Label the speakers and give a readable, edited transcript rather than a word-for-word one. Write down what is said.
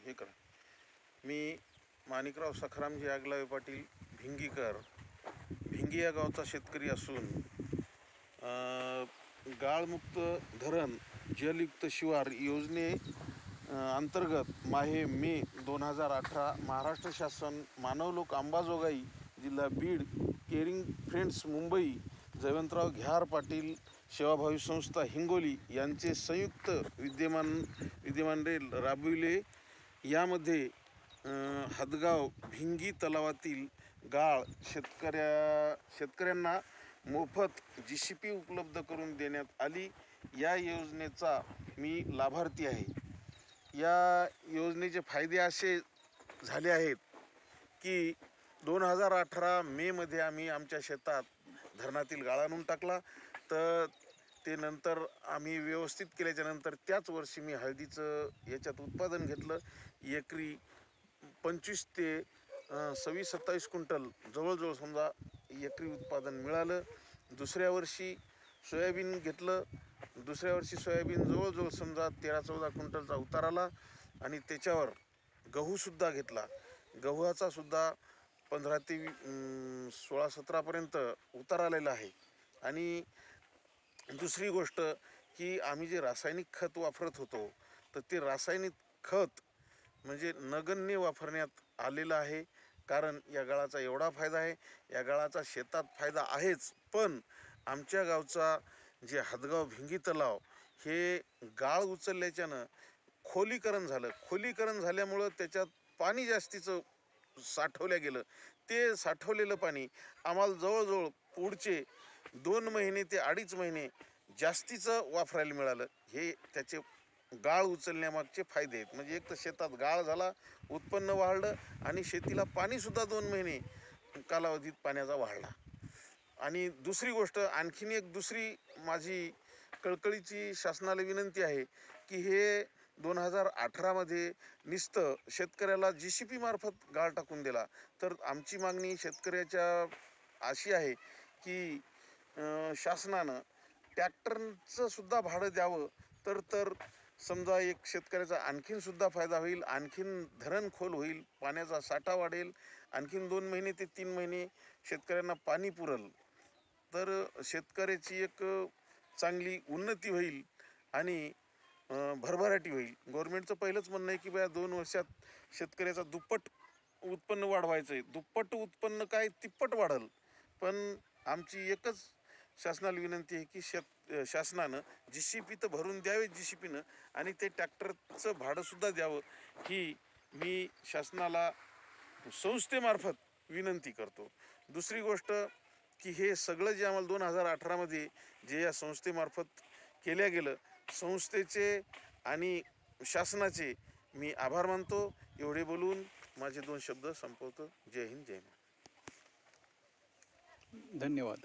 Speaker 1: हे करा. मी माणिकराव सखारामजी आगलावे पाटील भिंगीकर, भिंगी या गावचा शेतकरी असून गाळमुक्त धरण जलयुक्त शिवार योजने अंतर्गत माहे मे 2018 महाराष्ट्र शासन मानवलोक अंबाजोगाई जिल्हा बीड, केअरिंग फ्रेंड्स मुंबई, जयवंतराव घ्यार पाटील सेवाभावी संस्था हिंगोली यांचे संयुक्त विद्यमाने राबविले. यामध्ये हदगाव भिंगी तलावातील गाळ शेतकऱ्यांना मोफत JCP उपलब्ध करून देण्यात आली. या योजनेचा मी लाभार्थी आहे. या योजनेचे फायदे असे झाले आहेत की 2018 मेमध्ये आम्ही आमच्या शेतात धरणातील गाळ आणून टाकला. तर ते नंतर आम्ही व्यवस्थित केल्याच्यानंतर त्याच वर्षी मी हळदीचं याच्यात उत्पादन घेतलं. एकरी 25 ते 26-27 क्विंटल जवळजवळ समजा एकरी उत्पादन मिळालं. दुसऱ्या वर्षी सोयाबीन घेतलं. दुसऱ्या वर्षी सोयाबीन जवळजवळ समजा 13-14 क्विंटलचा उतार आला. आणि त्याच्यावर गहूसुद्धा घेतला. गव्हाचा सुद्धा 15 ते 16-17पर्यंत उतार आलेला आहे. आणि दुसरी गोष्ट की आम्ही जे रासायनिक खत वापरत होतो तर ते रासायनिक खत म्हणजे नगण्य वापरण्यात आलेलं आहे. कारण या गाळाचा एवढा फायदा आहे, या गाळाचा शेतात फायदा आहेच, पण आमच्या गावचा जे हदगाव भिंगी तलाव हे गाळ उचलल्याच्यानं खोलीकरण झालं. खोलीकरण झाल्यामुळं त्याच्यात पाणी जास्तीचं साठवलं गेलं. ते साठवलेलं पाणी आम्हाला जवळजवळ पुढचे 2 महिने ते 2.5 महिने जास्तीचं वापरायला मिळालं. हे त्याचे गाळ उचलण्यामागचे फायदे आहेत. म्हणजे एक तर शेतात गाळ झाला, उत्पन्न वाढलं आणि शेतीला पाणीसुद्धा 2 महिने कालावधीत पाण्याचा वाढला. आणि दुसरी गोष्ट आणखीन एक दुसरी माझी कळकळीची शासनाला विनंती आहे की हे 2018मध्ये नुसतं शेतकऱ्याला JCP मार्फत गाळ टाकून दिला. तर आमची मागणी शेतकऱ्याच्या अशी आहे की शासनानं ट्रॅक्टरचं सुद्धा भाडं द्यावं. तर समजा एक शेतकऱ्याचा आणखीनसुद्धा फायदा होईल, आणखीन धरण खोल होईल, पाण्याचा साठा वाढेल, आणखीन 2 महिने ते 3 महिने शेतकऱ्यांना पाणी पुरल. तर शेतकऱ्याची एक चांगली उन्नती होईल आणि भरभराटी होईल. गव्हर्नमेंटचं पहिलंच म्हणणं आहे की बा 2 वर्षात शेतकऱ्याचा दुप्पट उत्पन्न वाढवायचं आहे. दुप्पट उत्पन्न काय तिप्पट वाढल. पण आमची एकच शासनाला विनंती आहे की शासनानं JCP तर भरून द्यावे JCPनं आणि ते ट्रॅक्टरचं भाडंसुद्धा द्यावं. ही मी शासनाला संस्थेमार्फत विनंती करतो. दुसरी गोष्ट की हे सगळं जे आम्हाला 2018मध्ये जे या संस्थेमार्फत केल्या गेलं, संस्थेचे आणि शासनाचे मी आभार मानतो. एवढे बोलून माझे 2 शब्द संपवतो. जय हिंद, जय महाराष्ट्र.
Speaker 2: धन्यवाद.